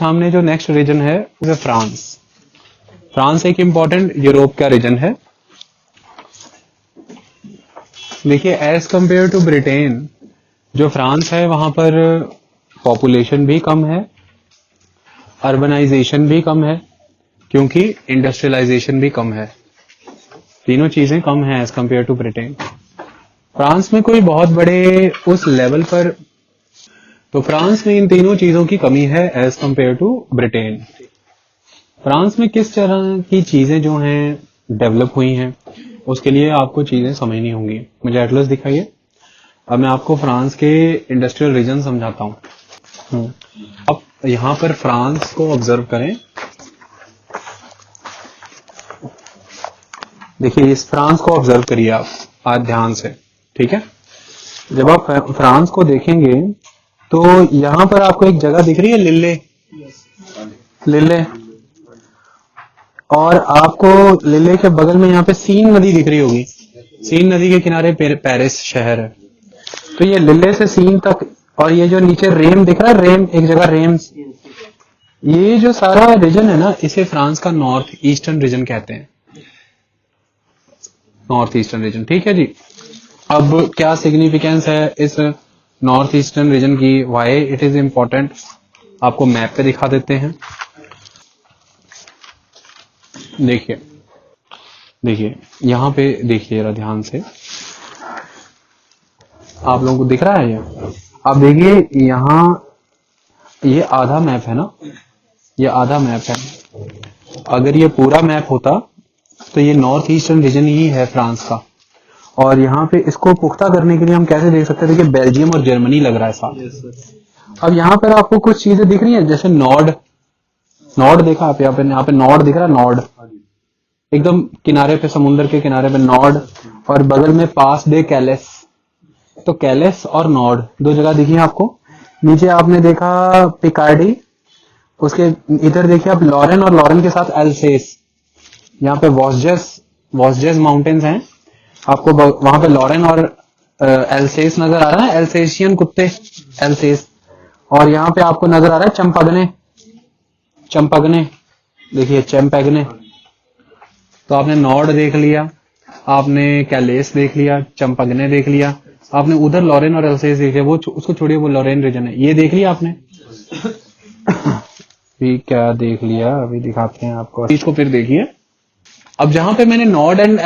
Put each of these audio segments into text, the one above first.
सामने जो next reason है वो फ्रांस। फ्रांस एक इंपॉर्टेंट यूरोप का रीजन है। देखिए एज कंपेयर टू ब्रिटेन, जो फ्रांस है वहां पर पॉपुलेशन भी कम है, अर्बनाइजेशन भी कम है, क्योंकि इंडस्ट्रियलाइजेशन भी कम है। तीनों चीजें कम है as compare to Britain. France में कोई बहुत बड़े उस लेवल पर, तो फ्रांस में इन तीनों चीजों की कमी है as compare to Britain. France में किस तरह की चीजें जो हैं डेवलप हुई हैं, उसके लिए आपको चीजें समझनी होंगी। मुझे एटलस दिखाइए। अब मैं आपको फ्रांस के इंडस्ट्रियल रीजन समझाता हूं। अब यहां पर फ्रांस को ऑब्जर्व करें। देखिए इस फ्रांस को ऑब्जर्व करिए आप आज ध्यान से, ठीक है। जब आप फ्रांस को देखेंगे तो यहां पर आपको एक जगह दिख रही है लिल्ले, लिल्ले, और आपको लिल्ले के बगल में यहाँ पे सीन नदी दिख रही होगी। सीन नदी के किनारे पेरिस शहर है। तो ये लिल्ले से सीन तक, और ये जो नीचे रेम दिख रहा है, रेम एक जगह रेम्स, ये जो सारा रीजन है ना, इसे फ्रांस का नॉर्थ ईस्टर्न रीजन कहते हैं। नॉर्थ ईस्टर्न रीजन, ठीक है जी। अब क्या सिग्निफिकेंस है इस नॉर्थ ईस्टर्न रीजन की, वाई इट इज इंपॉर्टेंट, आपको मैप पे दिखा देते हैं। देखिए देखिए यहां पे देखिए जरा ध्यान से, आप लोगों को दिख रहा है ये। आप देखिए यहाँ ये आधा मैप है ना, ये आधा मैप है। अगर ये पूरा मैप होता तो ये नॉर्थ ईस्टर्न रीजन ही है फ्रांस का। और यहाँ पे इसको पुख्ता करने के लिए हम कैसे देख सकते थे कि बेल्जियम और जर्मनी लग रहा है साथ। अब यहाँ पर आपको कुछ चीजें दिख रही है, जैसे नॉर्ड, नॉर्ड देखा आप यहाँ पे नॉर्ड दिख रहा है, नॉर्ड एकदम किनारे पे, समुद्र के किनारे पे नॉर्ड, और बगल में पास दे कैलेस। तो कैलेस और नॉर्ड दो जगह दिखी आपको। नीचे आपने देखा पिकार्डी, उसके इधर देखिए आप लॉरेन, और लॉरेन के साथ एल्सेस। यहाँ पे वॉस्जेस माउंटेन्स हैं, आपको वहां पे लॉरेन और एल्सेस नजर आ रहा है, एल्सेशियन कुत्ते, एल्सेस। और यहाँ पे आपको नजर आ रहा है चंपगने, चंपगने देखिए, चैम्पेगने। तो आपने नॉर्ड देख लिया, आपने कैलेस देख लिया, चंपगने देख लिया, आपने उधर लॉरेन और एल्सेस देख लिया, वो उसको छोड़िए, वो लॉरेन रीजन है, ये देख लिया आपने। भी क्या देख लिया, अभी दिखाते हैं आपको, इसको फिर देखिए। अब जहां पे मैंने नॉर्ड एंड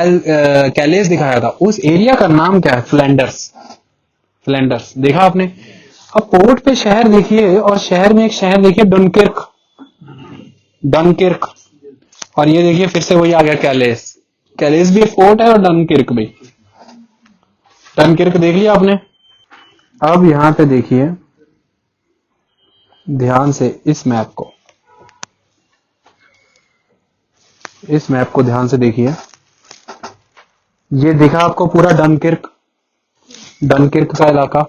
कैलेस दिखाया था, उस एरिया का नाम क्या है? फ्लैंडर्स। फ्लैंडर्स देखा आपने। अब पोर्ट पे शहर देखिए, और शहर में एक शहर देखिए डनकिर्क, डनकिर्क। और ये देखिए फिर से वही आ गया कैलेस। कैलेस भी एक पोर्ट है और डनकिर्क भी। डनकिर्क देख लिया आपने। अब यहां पे देखिए ध्यान से इस मैप को, इस मैप को ध्यान से देखिए। ये दिखा आपको पूरा डनकिर्क, डनकिर्क का इलाका,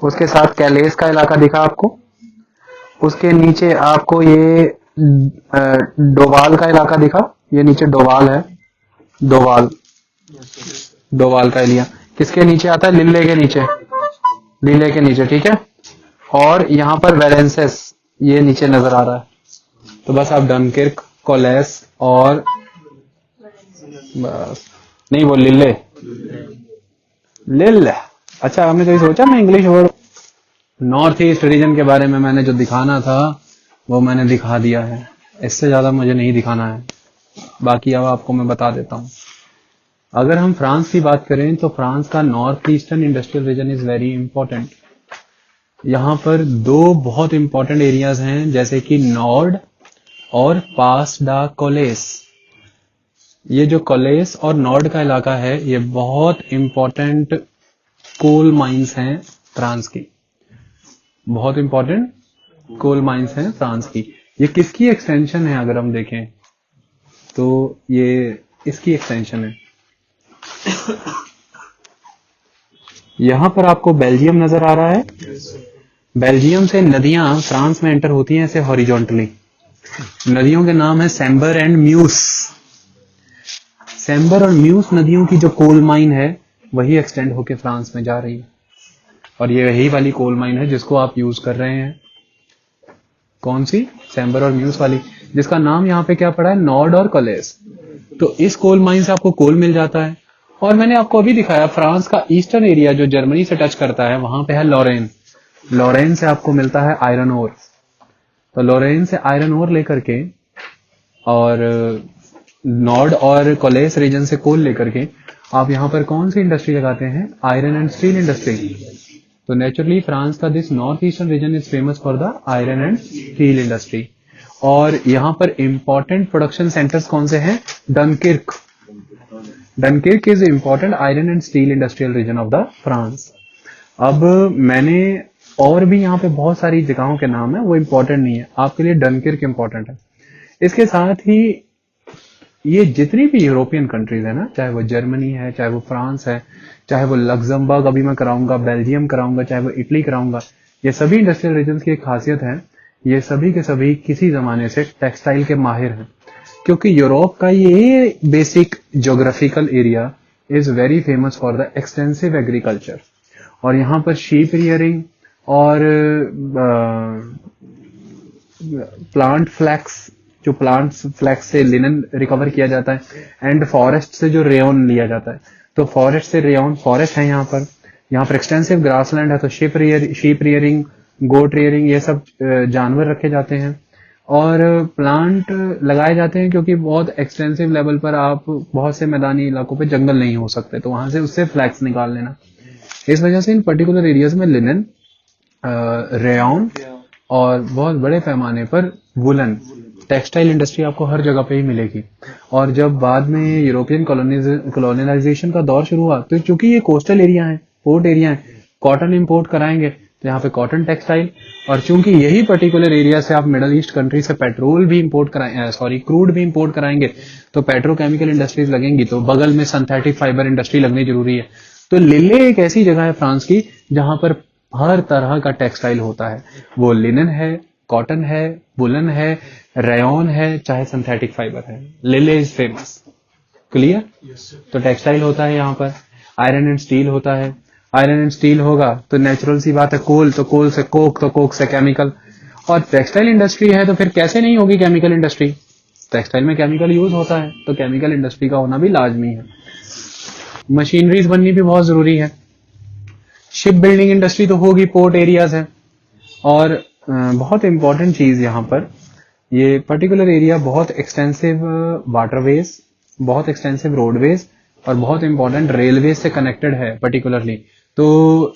उसके साथ कैलेस का इलाका दिखा आपको। उसके नीचे आपको ये डोवाल का इलाका दिखा, ये नीचे डोवाल है, डोवाल, डोवाल का एरिया किसके नीचे आता है? लिल्ले के नीचे, लिल्ले के नीचे, ठीक है। और यहां पर वेलेंसेस ये नीचे नजर आ रहा है। तो बस आप डनकिर्क, कोलेस और बस, नहीं वो लिल्ले, लिल्ले। अच्छा आपने कभी सोचा मैं English word, north east region के बारे में मैंने जो दिखाना था वो मैंने दिखा दिया है, इससे ज्यादा मुझे नहीं दिखाना है। बाकी अब आपको मैं बता देता हूं। अगर हम फ्रांस की बात करें तो फ्रांस का north eastern industrial region is very important. यहां पर दो बहुत इंपॉर्टेंट एरियाज हैं, जैसे कि नॉर्ड और पास डा कोलेस। ये जो कोलेस और नॉर्ड का इलाका है, ये बहुत इंपॉर्टेंट कोल माइंस हैं फ्रांस की, बहुत इंपॉर्टेंट कोल माइंस हैं फ्रांस की। ये किसकी एक्सटेंशन है? अगर हम देखें तो ये इसकी एक्सटेंशन है। यहां पर आपको बेल्जियम नजर आ रहा है। बेल्जियम से नदियां फ्रांस में एंटर होती हैं ऐसे हॉरिजॉन्टली। नदियों के नाम है सैम्बर एंड म्यूस। सैम्बर और म्यूस नदियों की जो कोल माइन है वही एक्सटेंड होकर फ्रांस में जा रही है, और ये यही वाली कोल माइन है जिसको आप यूज कर रहे हैं। कौन सी? सैम्बर और म्यूस वाली, जिसका नाम यहाँ पे क्या पड़ा है? नॉर्ड और कॉलेस। तो इस कोल माइन से आपको कोल मिल जाता है। और मैंने आपको अभी दिखाया फ्रांस का ईस्टर्न एरिया जो जर्मनी से टच करता है, वहां पे है लॉरेन। लॉरेन से आपको मिलता है आयरन ओर। तो लॉरेन से आयरन ओर लेकर के और नॉर्ड और कोलेस रीजन से कोल लेकर के आप यहाँ पर कौन सी इंडस्ट्री लगाते हैं? Iron and steel industry. तो नेचुरली फ्रांस का this north eastern region is famous for the iron and steel industry. और यहाँ पर इंपॉर्टेंट प्रोडक्शन सेंटर्स कौन से हैं? Dunkirk. Dunkirk is important iron and steel industrial region of the France. अब मैंने और भी यहाँ पे बहुत सारी जगहों के नाम है, वो इंपॉर्टेंट नहीं है, आपके लिए डनकिर्क इंपॉर्टेंट है। इसके साथ ही ये जितनी भी यूरोपियन कंट्रीज है ना, चाहे वो जर्मनी है, चाहे वो फ्रांस है, चाहे वो लग्जमबर्ग अभी मैं कराऊंगा, बेल्जियम कराऊंगा, चाहे वो इटली कराऊंगा, ये सभी इंडस्ट्रियल रीजन की एक खासियत है, ये सभी के सभी किसी जमाने से टेक्सटाइल के माहिर हैं। क्योंकि यूरोप का ये basic geographical area is very famous for the extensive agriculture. और यहाँ पर शीप रियरिंग और प्लांट फ्लैक्स, जो प्लांट फ्लैक्स से लिनन रिकवर किया जाता है, एंड फॉरेस्ट से जो रेयन लिया जाता है, तो फॉरेस्ट से रेयन, फॉरेस्ट है यहाँ पर एक्सटेंसिव ग्रासलैंड है, तो शीप रियरिंग, गोट रियरिंग, ये सब जानवर रखे जाते हैं और प्लांट लगाए जाते हैं, क्योंकि बहुत एक्सटेंसिव लेवल पर आप बहुत से मैदानी इलाकों पे जंगल नहीं हो सकते, तो वहां से उससे फ्लैक्स निकाल लेना। इस वजह से इन पर्टिकुलर एरियाज में लिनन, रेयन और बहुत बड़े पैमाने पर वुलन टेक्सटाइल इंडस्ट्री आपको हर जगह पे ही मिलेगी। और जब बाद में यूरोपियन कॉलोनाइजेशन का दौर शुरू हुआ, तो चूंकि ये कोस्टल एरिया है, पोर्ट एरिया है, कॉटन इंपोर्ट कराएंगे तो यहाँ पे कॉटन टेक्सटाइल, और चूंकि यही पर्टिकुलर एरिया से आप मिडल ईस्ट कंट्री से पेट्रोल भी इंपोर्ट कराएंगे, क्रूड भी इंपोर्ट कराएंगे, तो पेट्रोकेमिकल इंडस्ट्रीज लगेंगी, तो बगल में सिंथेटिक फाइबर इंडस्ट्री लगनी जरूरी है। तो लिले एक ऐसी जगह है फ्रांस की जहां पर हर तरह का टेक्सटाइल होता है, वो लिनन है, कॉटन है, वुलन है, रेयन है, चाहे सिंथेटिक फाइबर है, लिले इज फेमस। क्लियर? तो टेक्सटाइल होता है यहाँ पर, आयरन एंड स्टील होता है, आयरन एंड स्टील होगा तो नेचुरल सी बात है कोल, तो कोल से कोक, तो कोक से केमिकल, और टेक्सटाइल इंडस्ट्री है तो फिर कैसे नहीं होगी केमिकल इंडस्ट्री? टेक्सटाइल में केमिकल यूज होता है, तो केमिकल इंडस्ट्री का होना भी लाजमी है। मशीनरीज बननी भी बहुत जरूरी है, शिप बिल्डिंग इंडस्ट्री तो होगी, पोर्ट एरियाज है। और बहुत इंपॉर्टेंट चीज यहाँ पर, ये पर्टिकुलर एरिया बहुत एक्सटेंसिव वाटरवेज, बहुत एक्सटेंसिव रोडवेज और बहुत इंपॉर्टेंट रेलवेज से कनेक्टेड है पर्टिकुलरली। तो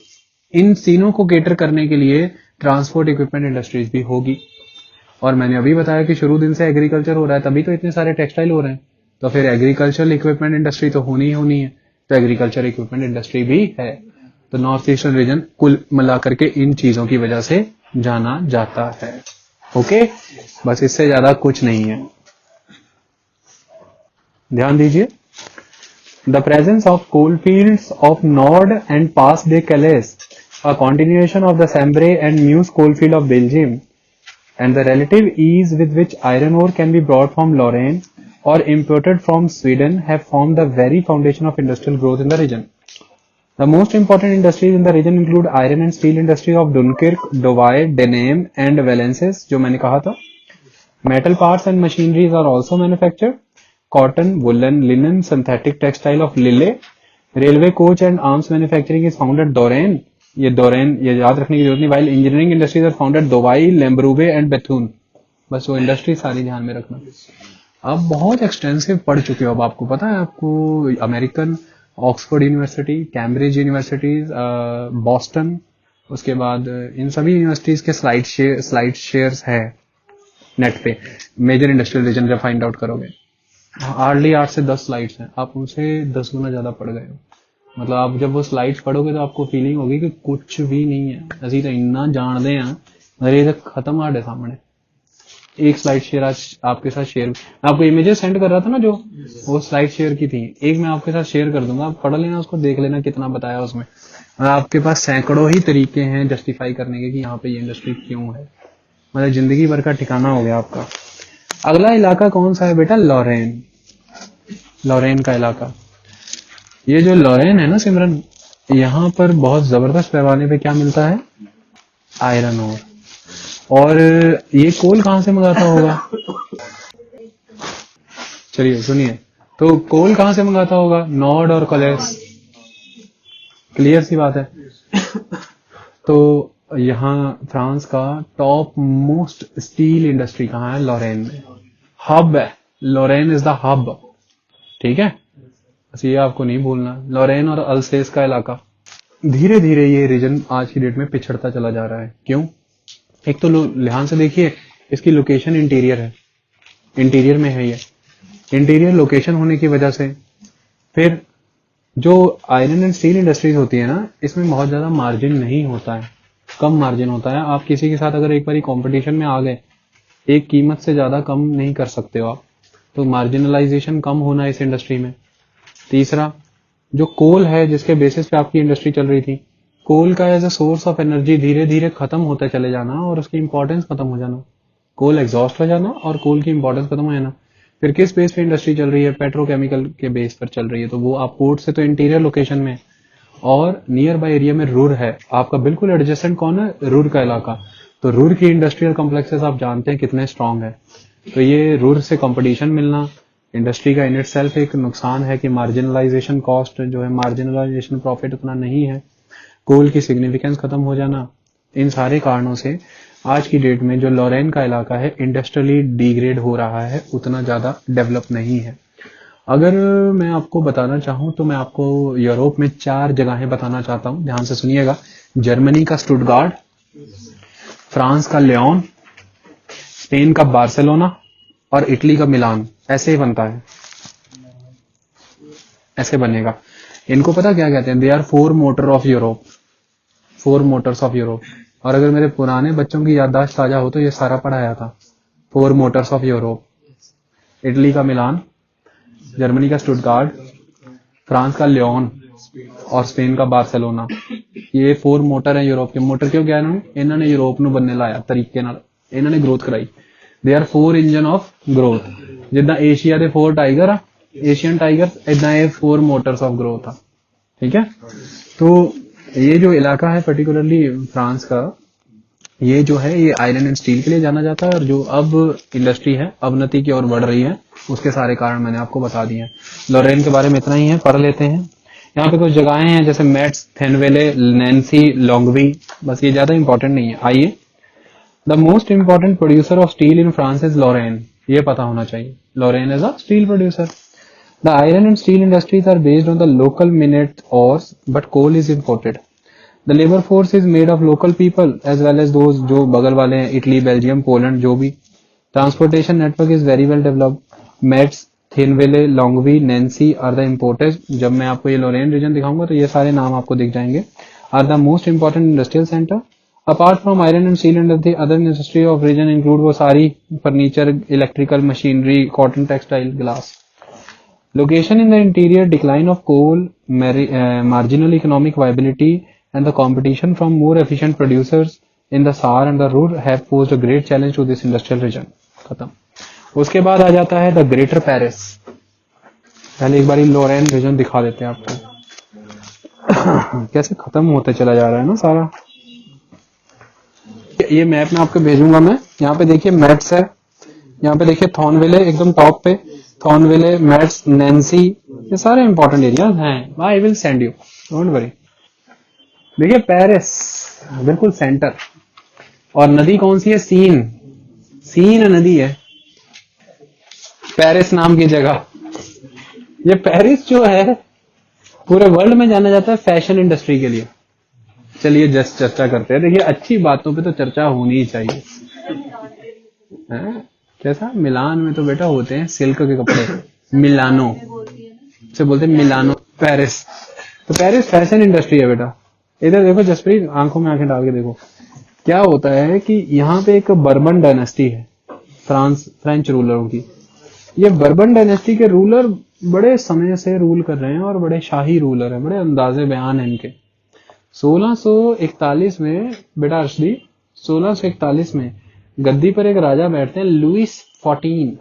इन तीनों को केटर करने के लिए ट्रांसपोर्ट इक्विपमेंट इंडस्ट्रीज भी होगी। और मैंने अभी बताया कि शुरू दिन से एग्रीकल्चर हो रहा है, तभी तो इतने सारे टेक्सटाइल हो रहे हैं, तो फिर एग्रीकल्चरल इक्विपमेंट इंडस्ट्री तो होनी ही होनी है, तो एग्रीकल्चर इक्विपमेंट इंडस्ट्री भी है। तो नॉर्थ ईस्टर्न रीजन कुल मिलाकर के इन चीजों की वजह से जाना जाता है। ओके, बस इससे ज्यादा कुछ नहीं है, ध्यान दीजिए। The presence of coal fields of Nord and Pas de Calais, a continuation of the Sambre and Meuse coalfield of Belgium, and the relative ease with which iron ore can be brought from Lorraine or imported from Sweden have formed the very foundation of industrial growth in the region. The most important industries in the region include iron and steel industry of Dunkirk, Douai, Denham and Valences, जो मैंने कहा था. Metal parts and machineries are also manufactured. Cotton, woolen, linen, synthetic textile of Lille. Railway coach and arms manufacturing is found at Doraine. ये Doren ये याद रखने की जरूरत नहीं। While engineering industries are found at Douai, Lembrouve and Bethune. बस वो industry सारी ध्यान में रखना। अब बहुत एक्सटेंसिव पढ़ चुके हो, अब आपको पता है, आपको American Oxford university, Cambridge universities, Boston, उसके बाद इन सभी यूनिवर्सिटीज के स्लाइड शेयर्स है नेट पे। मेजर इंडस्ट्रियल रीजन जब फाइंड आउट करोगे, हार्डली 8 से 10 स्लाइड्स हैं, आप उनसे 10 गुना ज्यादा पढ़ गए हो। मतलब आप जब वो स्लाइड्स पढ़ोगे तो आपको फीलिंग होगी कि कुछ भी नहीं है, असि तो इन्ना जानते हैं, मेरे तो खत्म आड़े सामने। एक स्लाइड शेयर आज आपके साथ शेयर, मैं आपको इमेजेस सेंड कर रहा था ना, जो वो स्लाइड शेयर की थी, एक मैं आपके साथ शेयर कर दूंगा, आप पढ़ लेना उसको, देख लेना कितना बताया उसमें। आपके पास सैकड़ों ही तरीके हैं जस्टिफाई करने के कि यहाँ पे ये इंडस्ट्री क्यों है। मतलब जिंदगी भर का ठिकाना हो गया आपका। अगला इलाका कौन सा है बेटा? लॉरेन। लॉरेन का इलाका, ये जो लॉरेन है ना सिमरन, यहाँ पर बहुत जबरदस्त पैमाने पे क्या मिलता है? Iron ore. और ये कोल कहाँ से मंगाता होगा? चलिए सुनिए, तो कोल कहाँ से मंगाता होगा? नॉर्ड और कोलेस। क्लियर सी बात है। तो यहाँ फ्रांस का टॉप मोस्ट स्टील इंडस्ट्री कहाँ है? लॉरेन में। हब है, लॉरेन इज द हब। ठीक है, बस ये आपको नहीं भूलना, लॉरेन और अल्सेस का इलाका। धीरे धीरे ये रीजन आज की डेट में पिछड़ता चला जा रहा है। क्यों? एक तो ध्यान से देखिए, इसकी लोकेशन इंटीरियर है, इंटीरियर में है ये। इंटीरियर लोकेशन होने की वजह से फिर जो आयरन एंड स्टील इंडस्ट्रीज होती है ना, इसमें बहुत ज्यादा मार्जिन नहीं होता है, कम मार्जिन होता है। आप किसी के साथ अगर एक बार कंपटीशन में आ गए, एक कीमत से ज्यादा कम नहीं कर सकते हो आप, तो मार्जिनलाइजेशन कम होना है इस इंडस्ट्री में। तीसरा, जो कोल है जिसके बेसिस पे आपकी इंडस्ट्री चल रही थी, कोल का as a source of energy धीरे धीरे खत्म होते चले जाना और उसकी इंपॉर्टेंस खत्म हो जाना, कोल एग्जॉस्ट हो जाना और कोल की इंपॉर्टेंस खत्म हो जाना। फिर किस बेस पे इंडस्ट्री चल रही है? पेट्रोकेमिकल के बेस पर चल रही है, तो वो आप पोर्ट से तो इंटीरियर लोकेशन में और नियर बाय एरिया में रूर है आपका, बिल्कुल एडजेसेंट कौन है? रूर का इलाका। तो रूर की इंडस्ट्रियल कॉम्प्लेक्सेस आप जानते हैं कितने स्ट्रांग है। तो ये रूर से कंपटीशन मिलना इंडस्ट्री का इन इट सेल्फ एक नुकसान है कि मार्जिनलाइजेशन कॉस्ट जो है, मार्जिनलाइजेशन प्रॉफिट उतना नहीं है, कोल की सिग्निफिकेंस खत्म हो जाना। इन सारे कारणों से आज की डेट में जो लॉरेन का इलाका है इंडस्ट्रियली डिग्रेड हो रहा है, उतना ज्यादा डेवलप नहीं है। अगर मैं आपको बताना चाहूं तो मैं आपको यूरोप में 4 जगहें बताना चाहता हूं, ध्यान से सुनिएगा। जर्मनी का स्टुटगार्ट, फ्रांस का लियोन, स्पेन का बार्सिलोना और इटली का मिलान। ऐसे ही बनता है, ऐसे बनेगा। इनको पता क्या कहते हैं? They are 4 motor of Europe, 4 motors of Europe. और अगर मेरे पुराने बच्चों की याददाश्त ताजा हो तो ये सारा पढ़ाया था, 4 मोटर्स ऑफ यूरोप। इटली का मिलान, जर्मनी का स्टुटगार्ट, फ्रांस का लियोन और स्पेन का बार्सिलोना। ये 4 मोटर है यूरोप के। मोटर क्यों क्या इन्होंने यूरोप ਨੂੰ ਬੰਨੇ ਲਾਇਆ ਤਰੀਕੇ ਨਾਲ, ਇਹਨਾਂ ਨੇ ग्रोथ कराई। They are 4 engine of growth. जिदा एशिया के 4 टाइगर आ, एशियन टाइगर, इदा ये 4 मोटर्स ऑफ ग्रोथ आ। ठीक है, तो ये जो इलाका है पर्टिकुलरली फ्रांस का, ये जो है ये आयरन एंड स्टील के लिए जाना जाता है। और जो अब इंडस्ट्री है अवनति की ओर बढ़ रही है, उसके सारे कारण मैंने आपको बता दिए हैं। लॉरेन के बारे में इतना ही है, पढ़ लेते हैं। यहाँ पे कुछ जगहें हैं जैसे मेट्स, थेनवेले, नैन्सी, लोंगवी, बस ये ज्यादा इंपॉर्टेंट नहीं है। आइए, the most important producer of steel in France is Lorraine, ये पता होना चाहिए। Lorraine is a steel producer. The iron and steel industries are based on the local minette ores but coal is imported. The labour force is made of local people as well as those जो बगल वाले हैं, Italy, Belgium, Poland, जो भी। Transportation network is very well developed. Metz, Thionville, Longwy, Nancy are the imported. जब मैं आपको ये लॉरेन रीजन दिखाऊंगा तो ये सारे नाम आपको दिख जाएंगे। Are the most important industrial centre. Apart from iron and steel industry, other industry of region include वो सारी furniture, electrical machinery, cotton textile, glass. Location in the interior, decline of coal, marginal economic viability, and the competition from more efficient producers in the Saar and the Ruhr have posed a great challenge to this industrial region. खत्म। उसके बाद आ जाता है the greater Paris. पहले एक बार Lauren reason दिखा देते हैं आपको कैसे खत्म होते चला जा रहा है ना सारा। ये मैप में आपको भेजूंगा मैं। यहाँ पे देखिए मैट्स है, यहाँ पे देखिए थॉर्नविले एकदम टॉप पे, थॉर्नविले, मैट्स, नैन्सी, ये सारे इंपॉर्टेंट एरियाज हैं। I will send you, don't worry. देखिए पेरिस बिल्कुल सेंटर, और नदी कौन सी है? सीन, सीन नदी है पेरिस नाम की जगह। ये पेरिस जो है पूरे वर्ल्ड में जाना जाता है फैशन इंडस्ट्री के लिए। चलिए जस्ट चर्चा करते हैं। देखिए अच्छी बातों पे तो चर्चा होनी ही चाहिए। कैसा? मिलान में तो बेटा होते हैं सिल्क के कपड़े, मिलानो से बोलते हैं, मिलानो। पेरिस, तो पेरिस फैशन इंडस्ट्री है बेटा। इधर देखो जसप्रीत, आंखों में आंखें डाल के देखो क्या होता है कि यहाँ पे एक बर्बन डायनेस्टी है, फ्रेंच रूलरों की। ये बर्बन डायनेस्टी के रूलर बड़े समय से रूल कर रहे हैं और बड़े शाही रूलर हैं, बड़े अंदाजे बयान है इनके। 1641 में बेटा अर्शदी, 1641 में गद्दी पर एक राजा बैठते हैं, लुइस 14।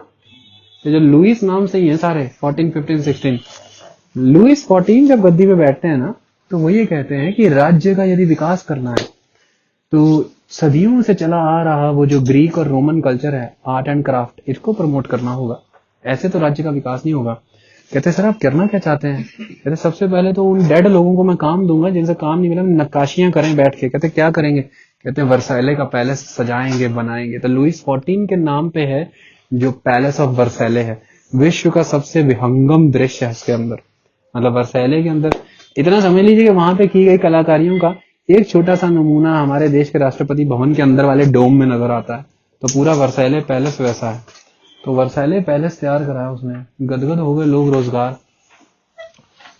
ये जो लुइस नाम से ही है सारे, 14, 15, 16। लुइस 14 जब गद्दी पे बैठते हैं ना, तो वो ये कहते हैं कि राज्य का यदि विकास करना है तो सदियों से चला आ रहा वो जो ग्रीक और रोमन कल्चर है, आर्ट एंड क्राफ्ट, इसको प्रमोट करना होगा, ऐसे तो राज्य का विकास नहीं होगा। कहते सर आप करना क्या चाहते हैं? कहते सबसे पहले तो उन डेड लोगों को मैं काम दूंगा जिनसे काम नहीं मिला, नक्काशियां करें बैठ के। कहते क्या करेंगे? कहते वर्साइले का पैलेस सजाएंगे, बनाएंगे। तो लुइस 14 के नाम पे है जो पैलेस ऑफ वर्साइले है, विश्व का सबसे विहंगम दृश्य है उसके अंदर। मतलब वर्साइले के अंदर इतना समझ लीजिए कि वहां पे की गई कलाकारियों का एक छोटा सा नमूना हमारे देश के राष्ट्रपति भवन के अंदर वाले डोम में नजर आता है। तो पूरा वर्साइले पैलेस वैसा है। तो वर्साइले पैलेस तैयार कराया उसने, गदगद हो गए लोग रोजगार।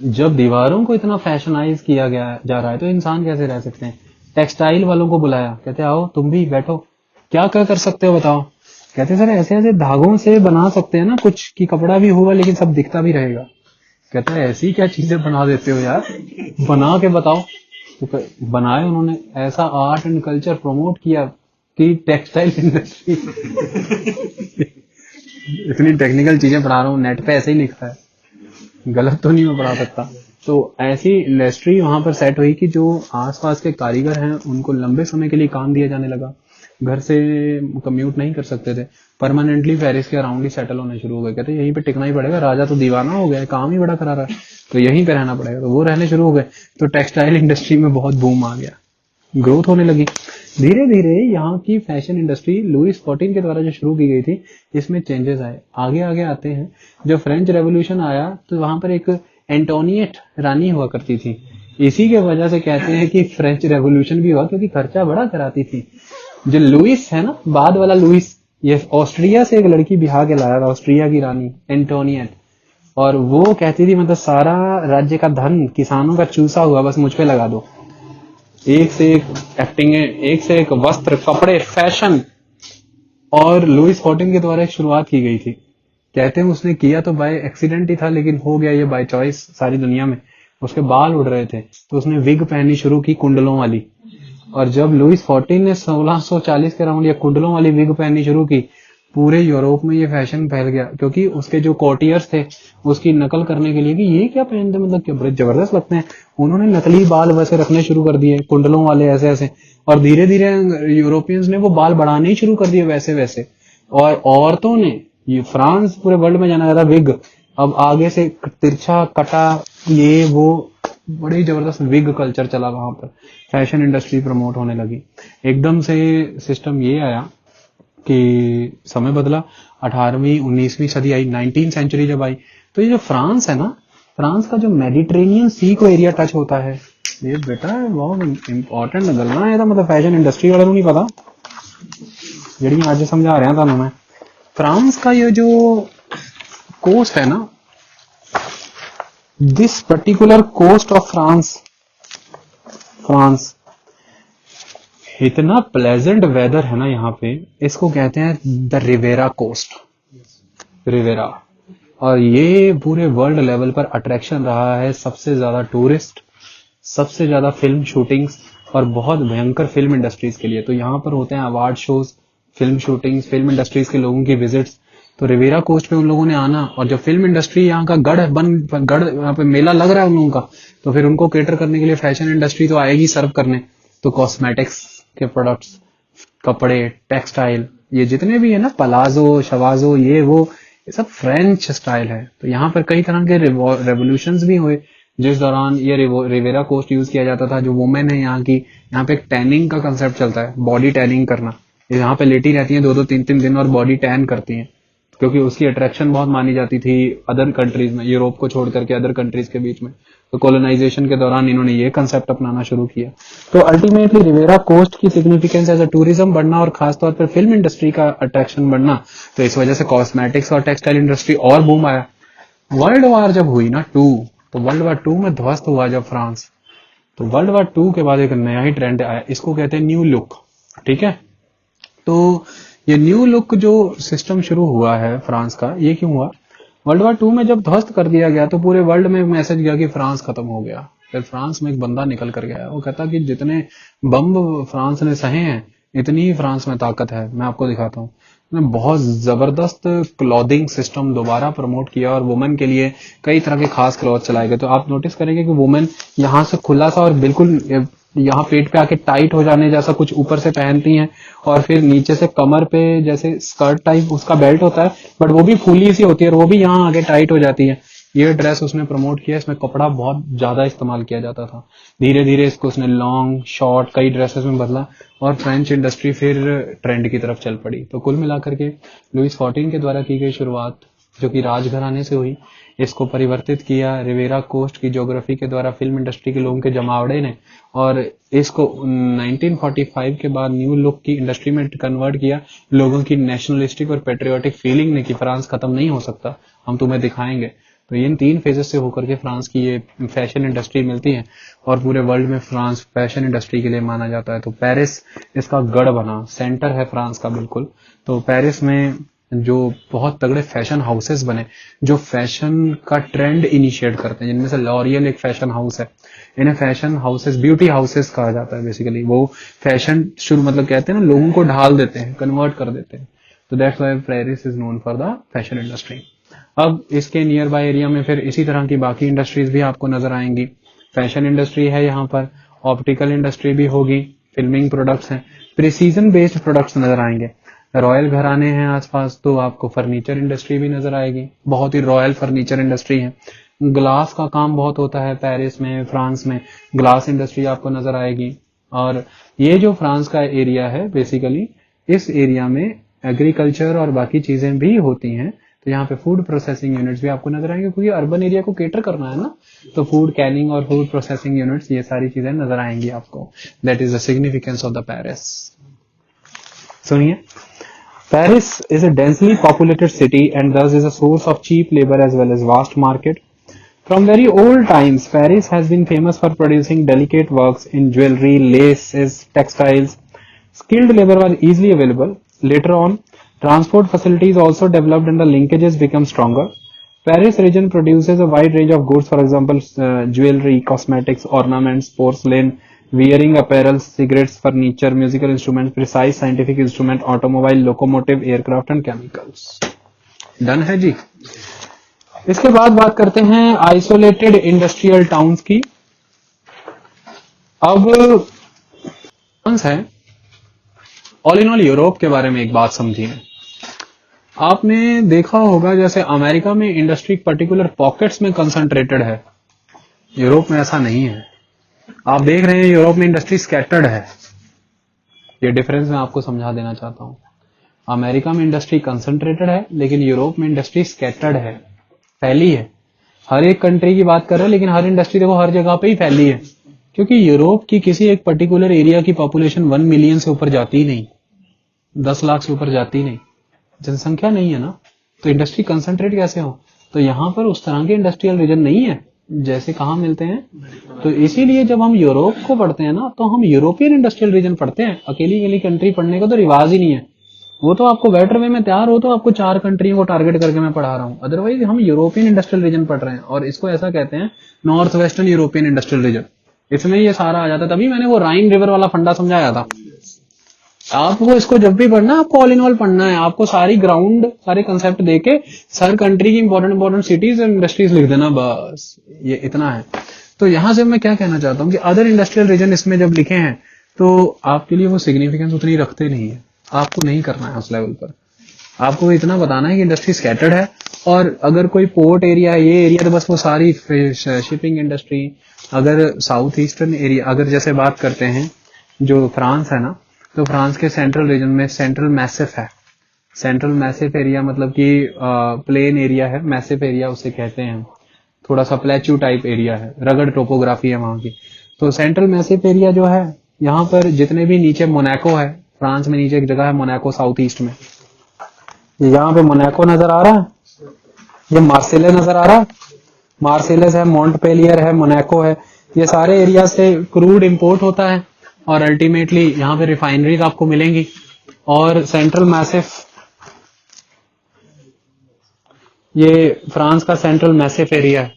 जब दीवारों को इतना फैशनाइज किया गया जा रहा है तो इंसान कैसे रह सकते हैं? टेक्सटाइल वालों को बुलाया, कहते आओ तुम भी बैठो, क्या क्या कर सकते हो बताओ। कहते सर ऐसे ऐसे धागों से बना सकते हैं ना कुछ कि कपड़ा भी होगा लेकिन सब दिखता भी रहेगा। कहता है ऐसी क्या चीजें बना देते हो यार, बना के बताओ। तो बनाए उन्होंने, ऐसा आर्ट एंड कल्चर प्रमोट किया कि टेक्सटाइल इंडस्ट्री इतनी टेक्निकल चीजें पढ़ा रहा हूँ, नेट पे ऐसे ही लिखा है, गलत तो नहीं मैं पढ़ा सकता। तो ऐसी इंडस्ट्री वहां पर सेट हुई कि जो आसपास के कारीगर हैं उनको लंबे समय के लिए काम दिया जाने लगा। घर से कम्यूट नहीं कर सकते थे, परमानेंटली पेरिस के अराउंड ही सेटल होने शुरू हो गए। कहते यहीं पे टिकना ही पड़ेगा, राजा तो दीवाना हो गया है, काम ही बड़ा करा रहा है, तो यहीं पे रहना पड़ेगा। तो वो रहने शुरू हो गए। तो टेक्सटाइल इंडस्ट्री में बहुत बूम आ गया, ग्रोथ होने लगी। धीरे धीरे यहाँ की फैशन इंडस्ट्री लुइस 14 के द्वारा जो शुरू की गई थी, इसमें चेंजेस आए। आगे आगे आते हैं, जब फ्रेंच रेवोल्यूशन आया तो वहां पर एक एंटोनिएट रानी हुआ करती थी। इसी के वजह से कहते हैं कि फ्रेंच रेवोल्यूशन भी हुआ, क्योंकि खर्चा बड़ा कराती थी। जो लुइस है ना, बाद वाला लुइस, ये ऑस्ट्रिया से एक लड़की बिहार के लाया था, ऑस्ट्रिया की रानी एंटोनिएट। और वो कहती थी मतलब सारा राज्य का धन किसानों का चूसा हुआ बस मुझ पे लगा दो। एक से एक एक्टिंग, एक से एक वस्त्र, कपड़े, फैशन। और लुइस 14 के द्वारा एक शुरुआत की गई थी। कहते हैं उसने किया तो बाय एक्सीडेंट ही था, लेकिन हो गया ये बाय चॉइस सारी दुनिया में। उसके बाल उड़ रहे थे तो उसने विग पहननी शुरू की, कुंडलों वाली। और जब लुइस 14 ने 1640 के राउंड ये कुंडलों वाली विग पहननी शुरू की, पूरे यूरोप में ये फैशन फैल गया, क्योंकि उसके जो कोर्टियर्स थे उसकी नकल करने के लिए कि ये क्या पहनते, मतलब क्या बड़े जबरदस्त लगते हैं, उन्होंने नकली बाल वैसे रखने शुरू कर दिए, कुंडलों वाले ऐसे ऐसे। और धीरे धीरे यूरोपियंस ने वो बाल बढ़ाने ही शुरू कर दिए वैसे वैसे। और औरतों ने, ये फ्रांस पूरे वर्ल्ड में जाना जाता विग, अब आगे से तिरछा कटा, ये वो बड़ी जबरदस्त विग कल्चर चला वहां पर। फैशन इंडस्ट्री प्रमोट होने लगी। एकदम से सिस्टम ये आया कि समय बदला, 18वीं 19वीं सदी आई, 19th सेंचुरी जब आई, तो ये जो फ्रांस है ना, फ्रांस का जो मेडिटेरेनियन सी को एरिया टच होता है, ये बेटा बहुत इंपॉर्टेंट गलना है। मतलब फैशन इंडस्ट्री वाले को नहीं पता, जड़ी आज समझा रहा था मैं। फ्रांस का ये जो कोस्ट है ना, this particular coast of France, इतना प्लेजेंट वेदर है ना यहाँ पे, इसको कहते हैं द रिवेरा कोस्ट, रिवेरा। और ये पूरे वर्ल्ड लेवल पर अट्रैक्शन रहा है, सबसे ज्यादा टूरिस्ट, सबसे ज्यादा फिल्म शूटिंग्स और बहुत भयंकर फिल्म इंडस्ट्रीज के लिए। तो यहाँ पर होते हैं award shows, film shootings, film industries के लोगों की विजिट्स। तो रिवेरा कोस्ट पे उन लोगों ने आना, और जो फिल्म इंडस्ट्री यहाँ का गढ़ यहाँ पे मेला लग रहा है उन लोगों का, तो फिर उनको केटर करने के लिए फैशन इंडस्ट्री तो आएगी सर्व करने। तो कॉस्मेटिक्स के प्रोडक्ट्स, कपड़े, टेक्सटाइल, ये जितने भी है ना, पलाजो, शवाजो, ये वो, ये सब फ्रेंच स्टाइल है। तो यहाँ पर कई तरह के रेवोल्यूशंस भी हुए, जिस दौरान ये रिवेरा कोस्ट यूज किया जाता था। जो वुमेन है यहाँ की, यहाँ पे एक टैनिंग का कंसेप्ट चलता है, बॉडी टैनिंग करना। यहाँ पे लेटी रहती हैं 2-2, 3-3 दिन और बॉडी टैन करती हैं, क्योंकि उसकी अट्रैक्शन बहुत मानी जाती थी अदर कंट्रीज में, यूरोप को छोड़ करके अदर कंट्रीज के बीच में। तो कॉलोनाइजेशन के दौरान इन्होंने ये कंसेप्ट अपनाना शुरू किया। तो अल्टीमेटली रिवेरा कोस्ट की सिग्निफिकेंस एज अ टूरिज्म बढ़ना और खासतौर पर फिल्म इंडस्ट्री का अट्रैक्शन बढ़ना, तो इस वजह से कॉस्मेटिक्स और टेक्सटाइल इंडस्ट्री और बूम आया। वर्ल्ड वार जब हुई ना 2, तो वर्ल्ड वार 2 में ध्वस्त हुआ जब फ्रांस, तो वर्ल्ड वार 2 के बाद एक नया ही ट्रेंड आया, इसको कहते हैं न्यू लुक। ठीक है, तो ये न्यू लुक जो सिस्टम शुरू हुआ है फ्रांस का, ये क्यों हुआ? वर्ल्ड वार 2 में जब ध्वस्त कर दिया गया तो पूरे वर्ल्ड में मैसेज गया कि फ्रांस खत्म हो गया। फिर फ्रांस में एक बंदा निकल कर गया, वो कहता कि जितने बम फ्रांस ने सहे हैं, इतनी ही फ्रांस में ताकत है, मैं आपको दिखाता हूँ। बहुत जबरदस्त क्लॉथिंग सिस्टम दोबारा प्रमोट किया और वुमेन के लिए कई तरह के खास क्लॉथ चलाए गए। तो आप नोटिस करेंगे कि वुमेन यहाँ से खुला सा और बिल्कुल यहाँ पेट पे आके टाइट हो जाने जैसा कुछ ऊपर से पहनती हैं, और फिर नीचे से कमर पे जैसे स्कर्ट टाइप उसका बेल्ट होता है, बट वो भी फूली सी होती है और वो भी यहाँ आगे टाइट हो जाती है। ये ड्रेस उसने प्रमोट किया, इसमें कपड़ा बहुत ज्यादा इस्तेमाल किया जाता था। धीरे धीरे इसको उसने लॉन्ग शॉर्ट कई ड्रेसेस में बदला, और फ्रेंच इंडस्ट्री फिर ट्रेंड की तरफ चल पड़ी। तो कुल मिलाकर के लुइस XIV के द्वारा की गई शुरुआत, जो कि राजघराने से हुई, इसको परिवर्तित किया रिवेरा कोस्ट की ज्योग्राफी के द्वारा फिल्म इंडस्ट्री के लोगों के जमावड़े ने, और इसको 1945 के बाद न्यू लुक की इंडस्ट्री में कन्वर्ट किया लोगों की नेशनलिस्टिक और पेट्रियोटिक फीलिंग ने कि फ्रांस खत्म नहीं हो सकता, हम तुम्हें दिखाएंगे। तो इन 3 फेजेस से होकर के फ्रांस की ये फैशन इंडस्ट्री मिलती है, और पूरे वर्ल्ड में फ्रांस फैशन इंडस्ट्री के लिए माना जाता है। तो पेरिस इसका गढ़ बना, सेंटर है फ्रांस का बिल्कुल। तो पेरिस में जो बहुत तगड़े फैशन हाउसेस बने, जो फैशन का ट्रेंड इनिशिएट करते हैं, जिनमें से लॉरियल एक फैशन हाउस है। इन्हें फैशन हाउसेस, ब्यूटी हाउसेस कहा जाता है बेसिकली। वो फैशन शुरू मतलब कहते हैं ना, लोगों को ढाल देते हैं, कन्वर्ट कर देते हैं। तो that's why Paris is known for the fashion industry. अब इसके नियर बाय एरिया में फिर इसी तरह की बाकी इंडस्ट्रीज भी आपको नजर आएंगी। फैशन इंडस्ट्री है यहाँ पर, ऑप्टिकल इंडस्ट्री भी होगी, फिल्मिंग प्रोडक्ट्स हैं, प्रिसीजन बेस्ड प्रोडक्ट्स नजर आएंगे। रॉयल घराने हैं आसपास, तो आपको फर्नीचर इंडस्ट्री भी नजर आएगी, बहुत ही रॉयल फर्नीचर इंडस्ट्री है। ग्लास का काम बहुत होता है पेरिस में, फ्रांस में ग्लास इंडस्ट्री आपको नजर आएगी। और ये जो फ्रांस का एरिया है बेसिकली, इस एरिया में एग्रीकल्चर और बाकी चीजें भी होती हैं। तो यहाँ पे फूड प्रोसेसिंग यूनिट्स भी आपको नजर आएंगे, क्योंकि अर्बन एरिया को केटर करना है ना, तो फूड कैनिंग और फूड प्रोसेसिंग यूनिट्स, ये सारी चीजें नजर आएंगी आपको। That is the significance of the Paris. सुनिए, Paris is a densely populated city and thus is a source of cheap labor as well as vast market. From very old times, Paris has been famous for producing delicate works in jewelry, laces, textiles. Skilled labor was easily available. Later on, transport facilities also developed and the linkages become stronger. Paris region produces a wide range of goods, for example, jewelry, cosmetics, ornaments, porcelain, wearing apparel, cigarettes, furniture, musical instruments, precise scientific instrument, automobile, locomotive, aircraft and chemicals. Done है जी। इसके बाद बात करते हैं isolated industrial towns की। अब है all in all Europe के बारे में एक बात समझिए। आपने देखा होगा जैसे अमेरिका में इंडस्ट्री पर्टिकुलर पॉकेट्स में कंसंट्रेटेड है, यूरोप में ऐसा नहीं है। आप देख रहे हैं यूरोप में इंडस्ट्री स्कैटर्ड है। ये डिफरेंस मैं आपको समझा देना चाहता हूं। अमेरिका में इंडस्ट्री कंसंट्रेटेड है, लेकिन यूरोप में इंडस्ट्री स्कैटर्ड है, फैली है। हर एक कंट्री की बात कर रहे हैं, लेकिन हर इंडस्ट्री देखो हर जगह पे ही फैली है, क्योंकि यूरोप की किसी एक पर्टिकुलर एरिया की पॉपुलेशन 1 मिलियन से ऊपर जाती ही नहीं, 10 लाख से ऊपर जाती नहीं, जनसंख्या नहीं है ना, तो इंडस्ट्री कंसंट्रेट कैसे हो। तो यहाँ पर उस तरह के इंडस्ट्रियल रीजन नहीं है जैसे कहाँ मिलते हैं। तो इसीलिए जब हम यूरोप को पढ़ते हैं ना, तो हम यूरोपियन इंडस्ट्रियल रीजन पढ़ते हैं। अकेली अकेली कंट्री पढ़ने का तो रिवाज ही नहीं है। वो तो आपको बेटर वे में तैयार हो तो आपको 4 कंट्रियों को टारगेट करके मैं पढ़ा रहा हूँ, अदरवाइज हम यूरोपियन इंडस्ट्रियल रीजन पढ़ रहे हैं, और इसको ऐसा कहते हैं north western European industrial region. इसमें ये सारा आ जाता है, तभी मैंने वो राइन रिवर वाला फंडा समझाया था। आपको इसको जब भी पढ़ना है, आपको ऑल इन ऑल पढ़ना है, आपको सारी ग्राउंड सारे कंसेप्ट देके हर कंट्री की इंपॉर्टेंट सिटीज एंड इंडस्ट्रीज लिख देना, बस ये इतना है। तो यहां से मैं क्या कहना चाहता हूँ कि अदर इंडस्ट्रियल रीजन इसमें जब लिखे हैं तो आपके लिए वो सिग्निफिकेंस उतनी रखते नहीं है, आपको नहीं करना है उस लेवल पर। आपको इतना बताना है कि इंडस्ट्री स्कैटर्ड है, और अगर कोई पोर्ट एरिया है ये एरिया, तो बस वो सारी शिपिंग इंडस्ट्री। अगर साउथ ईस्टर्न एरिया, अगर जैसे बात करते हैं जो फ्रांस है ना, तो फ्रांस के सेंट्रल रीजन में सेंट्रल मैसिफ है। सेंट्रल मैसिफ एरिया मतलब कि प्लेन एरिया है, मैसिफ एरिया उसे कहते हैं, थोड़ा सा प्लेच्यू टाइप एरिया है, रगड़ टोपोग्राफी है वहां की। तो सेंट्रल मैसिफ एरिया जो है, यहाँ पर जितने भी नीचे मोनाको है, फ्रांस में नीचे एक जगह है मोनाको साउथ ईस्ट में, यहाँ पे मोनाको नजर आ रहा है, ये मार्सेले नजर आ रहा है, मार्सेलेस है, मॉन्टपेलियर है, मोनाको है, ये सारे एरिया से क्रूड इंपोर्ट होता है और अल्टीमेटली यहाँ पे रिफाइनरीज आपको मिलेंगी। और सेंट्रल मैसिफ, ये फ्रांस का सेंट्रल मैसिफ एरिया है।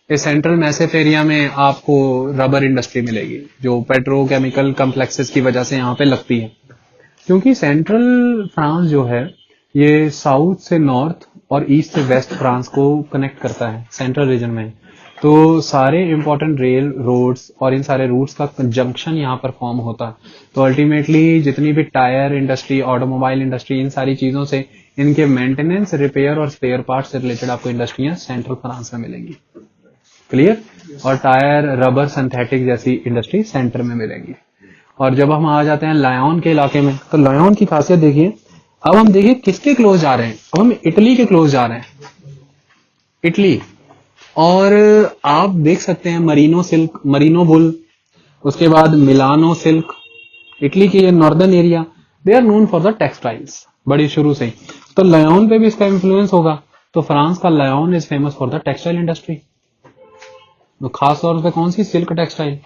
इस सेंट्रल मैसिफ एरिया में आपको रबर इंडस्ट्री मिलेगी, जो पेट्रोकेमिकल कॉम्प्लेक्सेस की वजह से यहाँ पे लगती है। क्योंकि सेंट्रल फ्रांस जो है ये साउथ से नॉर्थ और ईस्ट से वेस्ट फ्रांस को कनेक्ट करता है सेंट्रल रीजन में। तो सारे इंपॉर्टेंट रेल रोड्स और इन सारे रूट्स का जंक्शन यहाँ पर फॉर्म होता है। तो अल्टीमेटली जितनी भी टायर इंडस्ट्री, ऑटोमोबाइल इंडस्ट्री, इन सारी चीजों से इनके मेंटेनेंस, रिपेयर और स्पेयर पार्ट से रिलेटेड आपको इंडस्ट्रियां सेंट्रल फ्रांस में मिलेंगी। क्लियर? और टायर, रबर, सिंथेटिक जैसी इंडस्ट्री सेंटर में मिलेंगी। और जब हम आ जाते हैं लायन के इलाके में, तो लायन की खासियत देखिए। अब हम देखिए किसके क्लोज जा रहे हैं। अब हम इटली के क्लोज जा रहे हैं, इटली। और आप देख सकते हैं मरीनो सिल्क, मरीनो वुल, उसके बाद मिलानो सिल्क। इटली के ये northern area, they are known for the textiles बड़ी शुरू से ही। तो लायन पे भी इसका इंफ्लुएंस होगा। तो फ्रांस का Lyon is famous for the textile industry. तो खास तौर पे कौन सी? Silk textile.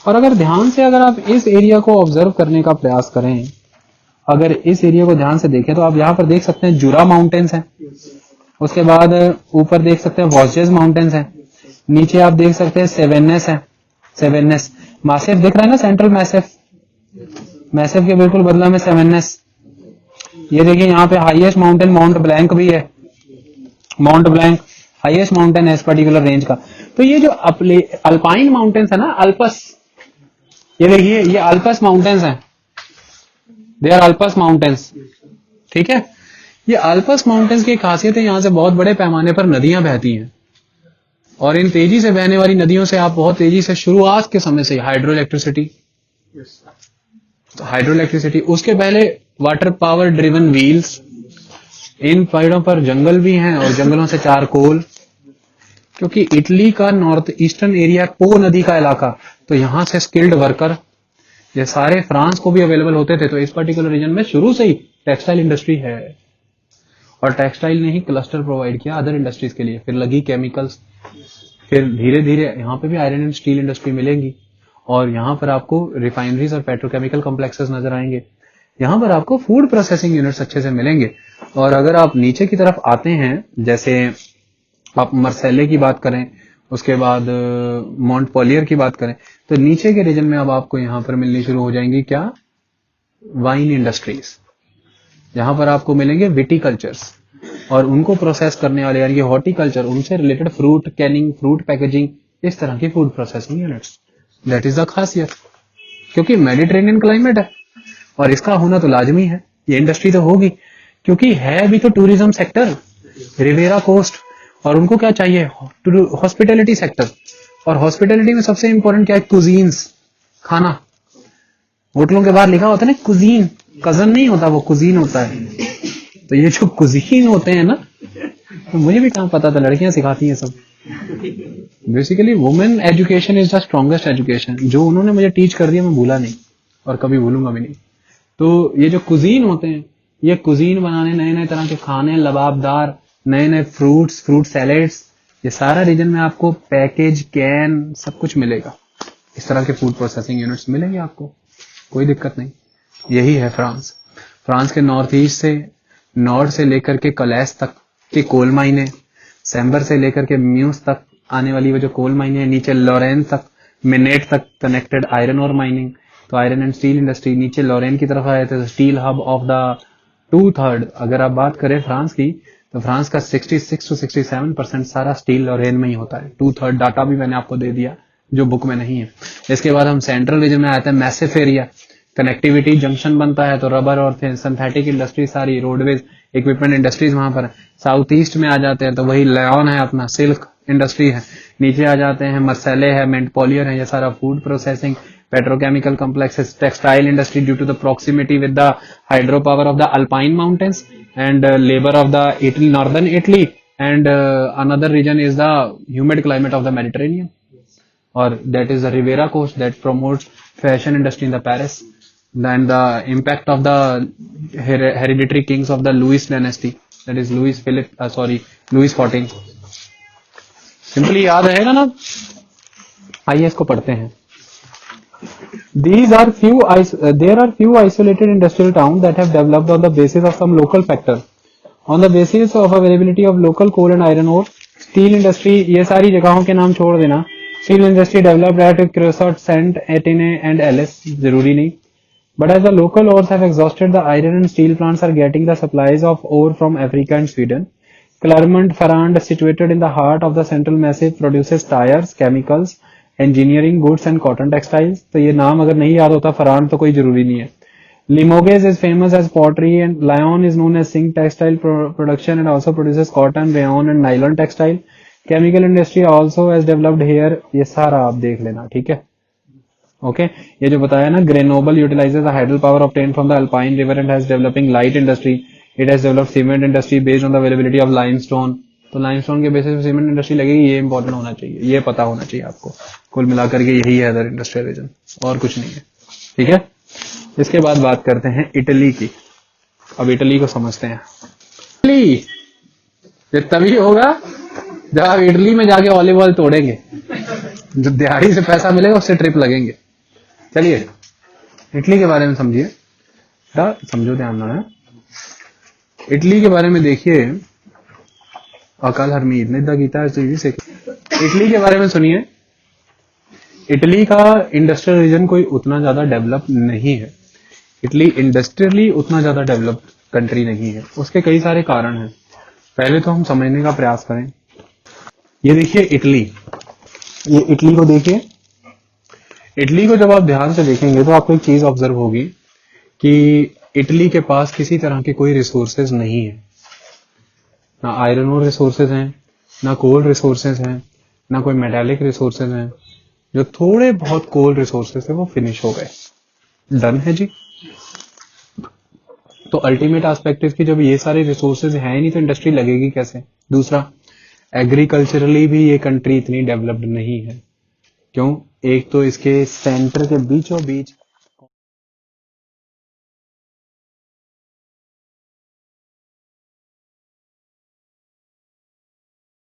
और अगर ध्यान से अगर आप इस एरिया को ऑब्जर्व करने का प्रयास करें, अगर इस एरिया को ध्यान से देखें, तो आप यहाँ पर देख सकते हैं जुरा माउंटेन्स हैं। उसके बाद ऊपर देख सकते हैं वॉचेस माउंटेन्स हैं। नीचे आप देख सकते हैं सेवेनेस है। सेवेनेस मैसिव दिख रहा है ना, सेंट्रल मैसिव। मैसिव के बिल्कुल बदला में सेवेनेस। ये देखिए यहाँ पे हाईएस्ट माउंटेन माउंट ब्लैंक भी है। माउंट ब्लैंक हाईएस्ट माउंटेन है इस पर्टिकुलर रेंज का। तो ये जो अल्पाइन माउंटेन्स है ना, अल्पस, ये देखिए ये अल्पस माउंटेन्स हैं। They are Alps mountains. ठीक है? ये अल्पस माउंटेन्स की खासियत है, यहां से बहुत बड़े पैमाने पर नदियां बहती हैं। और इन तेजी से बहने वाली नदियों से आप बहुत तेजी से शुरुआत के समय से हाइड्रो इलेक्ट्रिसिटी, तो हाइड्रो इलेक्ट्रिसिटी, उसके पहले वाटर पावर ड्रिवन व्हील्स। इन पेड़ों पर जंगल भी हैं और जंगलों से चारकोल, क्योंकि इटली का नॉर्थ ईस्टर्न एरिया पो नदी का इलाका, तो यहां से स्किल्ड वर्कर ये सारे फ्रांस को भी अवेलेबल होते थे। तो इस पर्टिकुलर रीजन में शुरू से ही टेक्सटाइल इंडस्ट्री है। और टेक्सटाइल ने ही क्लस्टर प्रोवाइड किया अदर इंडस्ट्रीज के लिए। फिर लगी केमिकल्स, फिर धीरे धीरे यहाँ पे भी आयरन एंड स्टील इंडस्ट्री मिलेंगी। और यहाँ पर आपको रिफाइनरीज और पेट्रोकेमिकल कॉम्प्लेक्सेस नजर आएंगे। यहाँ पर आपको फूड प्रोसेसिंग यूनिट्स अच्छे से मिलेंगे। और अगर आप नीचे की तरफ आते हैं, जैसे आप मर्सेले की बात करें, उसके बाद मॉन्टपोलियर की बात करें, तो नीचे के रीजन में अब आपको यहाँ पर मिलनी शुरू हो जाएंगी क्या? Wine industries. यहाँ पर आपको मिलेंगे विटीकल्चर्स और उनको प्रोसेस करने वाले यानी कि हॉर्टिकल्चर, उनसे related fruit Canning, fruit packaging, इस तरह की food processing units. That is the खासियत, क्योंकि मेडिटेरेनियन क्लाइमेट है और इसका होना तो लाजमी है। ये इंडस्ट्री तो होगी, क्योंकि है भी तो टूरिज्म सेक्टर, रिवेरा कोस्ट, और उनको क्या चाहिए? Hospitality sector. और हॉस्पिटैलिटी में सबसे इंपॉर्टेंट क्या है? कुजीन्स, खाना। होटलों के बाहर लिखा होता है ना कुजीन, कजन नहीं होता, वो कुजीन होता है। तो ये जो कुजीन होते हैं ना, तो मुझे भी कहाँ पता था, लड़कियां सिखाती हैं सब। Basically women education is the strongest education. जो उन्होंने मुझे टीच कर दिया मैं भूला नहीं और कभी भूलूंगा भी नहीं। तो ये जो कुजीन होते हैं, ये कुजीन बनाने, नए नए तरह के खाने, लबाबदार, नए नए फ्रूट्स, फ्रूट सैलेड्स, ये सारा रीजन में आपको पैकेज, कैन, सब कुछ मिलेगा। इस तरह के फूड प्रोसेसिंग यूनिट्स मिलेंगे आपको, कोई दिक्कत नहीं। यही है फ्रांस। फ्रांस के नॉर्थ ईस्ट से, नॉर्थ से लेकर के कलैस तक के कोल माइने, सैम्बर से लेकर के म्यूस तक आने वाली वो जो कोल माइने है, नीचे लॉरेन तक, मिनेट तक कनेक्टेड आयरन और माइनिंग। तो आयरन एंड स्टील इंडस्ट्री नीचे लॉरेन की तरफ आए थे, स्टील हब ऑफ द 2/3। अगर आप बात करें फ्रांस की, तो फ्रांस का 66 to 67% सारा स्टील लॉरेन में ही होता है। 2/3 डाटा भी मैंने आपको दे दिया जो बुक में नहीं है। इसके बाद हम सेंट्रल रीजन में आते हैं, मैसिव एरिया, कनेक्टिविटी, जंक्शन बनता है तो रबर और सिंथेटिक इंडस्ट्री, सारी रोडवेज, इक्विपमेंट इंडस्ट्रीज वहां पर है। साउथ ईस्ट में आ जाते हैं तो वही लायन है अपना, सिल्क इंडस्ट्री है। नीचे आ जाते हैं मर्सेले है, मॉन्टपोलियर है, ये सारा food processing, petrochemical complexes, textile industry due to the proximity with the hydro power of the Alpine mountains and labor of the Italy, northern Italy, and another region is the humid climate of the Mediterranean, or that is the Riviera coast that promotes fashion industry in the Paris. Then the impact of the hereditary kings of the Louis dynasty, that is Louis XIV. Simply याद रहेगा ना, आइए इसको पढ़ते हैं। There are few isolated industrial towns that have developed on the basis of some local factor. On the basis of availability of local coal and iron ore, steel industry, ये सारी जगहों के नाम छोड़ देना। Steel industry developed at Creusot, Saint Etienne and Alice, जरूरी नहीं। But as the local ores have exhausted, the iron and steel plants are getting the supplies of ore from Africa and Sweden. Clermont Ferrand, situated in the heart of the Central Massif, produces tires, chemicals, engineering goods and cotton textiles. तो ये नाम अगर नहीं याद होता फरांड तो कोई जरूरी नहीं है. Limoges is famous as pottery and Lyon is known as zinc textile production and also produces cotton, rayon and nylon textile. Chemical industry also has developed here. ये सारा आप देख लेना, ठीक है. ओके ये जो बताया ना, Grenoble utilises the hydel power obtained from the alpine river and has developing light industry. It has developed cement industry based on the availability of limestone. तो लाइमस्टोन के बेसिस पे सीमेंट इंडस्ट्री लगेगी, ये important होना चाहिए, ये पता होना चाहिए आपको. कुल मिलाकर के यही है अदर इंडस्ट्रियल रीजन, और कुछ नहीं है, ठीक है. इसके बाद बात करते हैं इटली की. अब इटली को समझते हैं. इटली ये तभी होगा जब आप इटली में जाके ऑलिव ऑयल तोड़ेंगे. जो दिहाड़ी से पैसा मिलेगा उससे ट्रिप लगेंगे. चलिए इटली के बारे में समझिए, समझो ध्यान ना. इटली के बारे में देखिए, अकाल हरमीत ने द गीता से इटली के बारे में सुनिए. इटली का इंडस्ट्रियल रीजन कोई उतना ज्यादा डेवलप नहीं है. इटली इंडस्ट्रियली उतना ज्यादा डेवलप कंट्री नहीं है. उसके कई सारे कारण हैं. पहले तो हम समझने का प्रयास करें. ये देखिए इटली, ये इटली को देखिए. इटली को जब आप ध्यान से देखेंगे तो आपको एक चीज ऑब्जर्व होगी कि इटली के पास किसी तरह के कोई रिसोर्सेज नहीं है. ना आयरन ओर रिसोर्सेज हैं, ना कोल रिसोर्सेज हैं, ना कोई मेटालिक रिसोर्सेज हैं. जो थोड़े बहुत कोल रिसोर्सेज है वो फिनिश हो गए. डन है जी. तो अल्टीमेट एस्पेक्ट इसकी, जब ये सारे रिसोर्सेज हैं नहीं तो इंडस्ट्री लगेगी कैसे. दूसरा, एग्रीकल्चरली भी ये कंट्री इतनी डेवलप्ड नहीं है. क्यों? एक तो इसके सेंटर के बीचों बीच